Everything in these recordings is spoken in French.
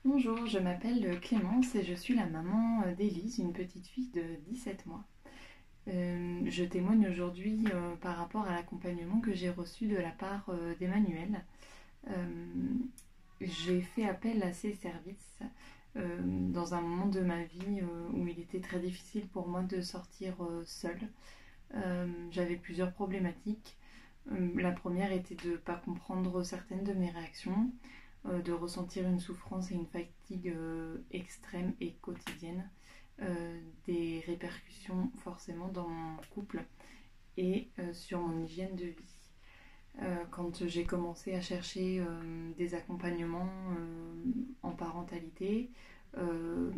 Bonjour, je m'appelle Clémence et je suis la maman d'Élise, une petite fille de 17 mois. Je témoigne aujourd'hui par rapport à l'accompagnement que j'ai reçu de la part d'Emmanuel. Euh, j'ai fait appel à ses services dans un moment de ma vie où il était très difficile pour moi de sortir seule. J'avais plusieurs problématiques. La première était de ne pas comprendre certaines de mes réactions, de ressentir une souffrance et une fatigue extrême et quotidienne, des répercussions forcément dans mon couple et sur mon hygiène de vie. Quand j'ai commencé à chercher des accompagnements en parentalité, euh,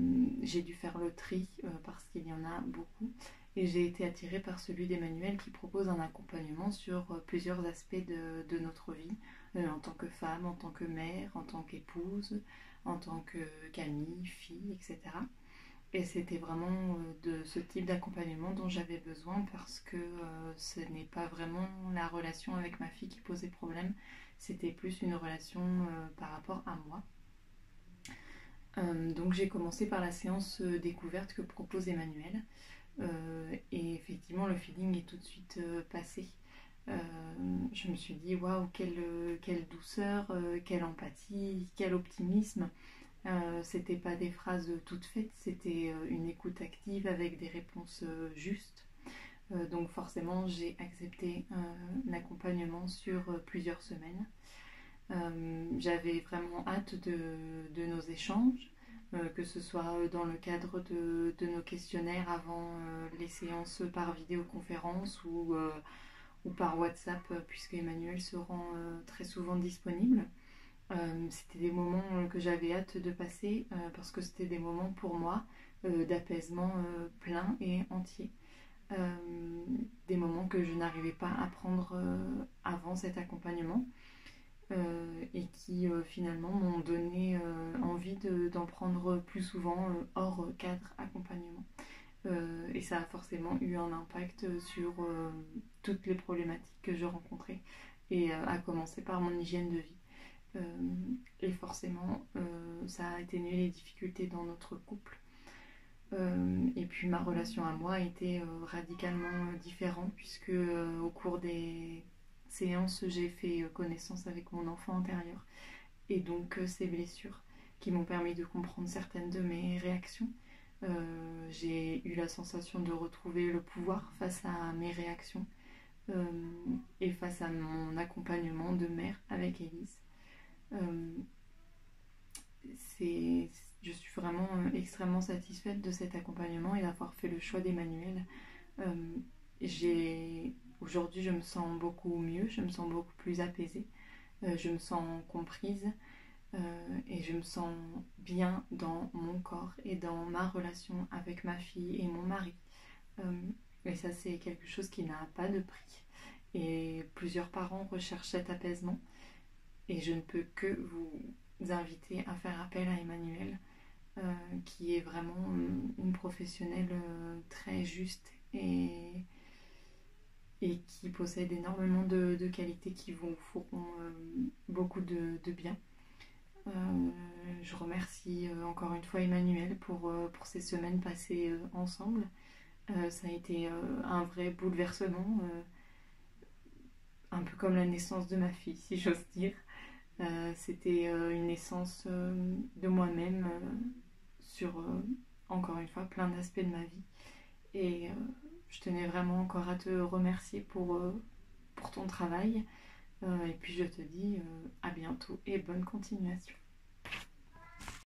j'ai dû faire le tri parce qu'il y en a beaucoup. Et j'ai été attirée par celui d'Emmanuel qui propose un accompagnement sur plusieurs aspects de notre vie, en tant que femme, en tant que mère, en tant qu'épouse, en tant qu'amie, fille, etc. Et c'était vraiment de ce type d'accompagnement dont j'avais besoin parce que ce n'est pas vraiment la relation avec ma fille qui posait problème, c'était plus une relation par rapport à moi. Donc j'ai commencé par la séance découverte que propose Emmanuel. Et effectivement, le feeling est tout de suite passé. Euh, je me suis dit, waouh, quelle douceur, quelle empathie, quel optimisme. C'était pas des phrases toutes faites, c'était une écoute active avec des réponses justes. Donc forcément, j'ai accepté l'accompagnement sur plusieurs semaines. J'avais vraiment hâte de nos échanges, que ce soit dans le cadre de nos questionnaires avant les séances par vidéoconférence ou par WhatsApp, puisque Emmanuel se rend très souvent disponible. C'était des moments que j'avais hâte de passer parce que c'était des moments pour moi d'apaisement plein et entier. Euh, des moments que je n'arrivais pas à prendre avant cet accompagnement et qui finalement m'ont donné envie d'en prendre plus souvent hors cadre accompagnement. Et ça a forcément eu un impact sur toutes les problématiques que je rencontrais et à commencer par mon hygiène de vie. Euh, et forcément, ça a atténué les difficultés dans notre couple. Et puis ma relation à moi a été radicalement différente puisque au cours des séances, j'ai fait connaissance avec mon enfant intérieur et donc ces blessures qui m'ont permis de comprendre certaines de mes réactions. J'ai eu la sensation de retrouver le pouvoir face à mes réactions euh, et face à mon accompagnement de mère avec Élise. Euh, c'est, je suis vraiment extrêmement satisfaite de cet accompagnement et d'avoir fait le choix d'Emmanuel. Euh, Aujourd'hui, je me sens beaucoup mieux, je me sens beaucoup plus apaisée, je me sens comprise et je me sens bien dans mon corps et dans ma relation avec ma fille et mon mari. Euh, et ça, c'est quelque chose qui n'a pas de prix. Et plusieurs parents recherchent cet apaisement. Et je ne peux que vous inviter à faire appel à Emmanuel, qui est vraiment une professionnelle très juste et qui possède énormément de qualités qui vous feront beaucoup de bien. Euh, je remercie encore une fois Emmanuel pour ces semaines passées ensemble. Ça a été un vrai bouleversement, un peu comme la naissance de ma fille, si j'ose dire. C'était une naissance de moi-même sur, encore une fois, plein d'aspects de ma vie. Et je tenais vraiment encore à te remercier pour ton travail. Et puis je te dis à bientôt et bonne continuation.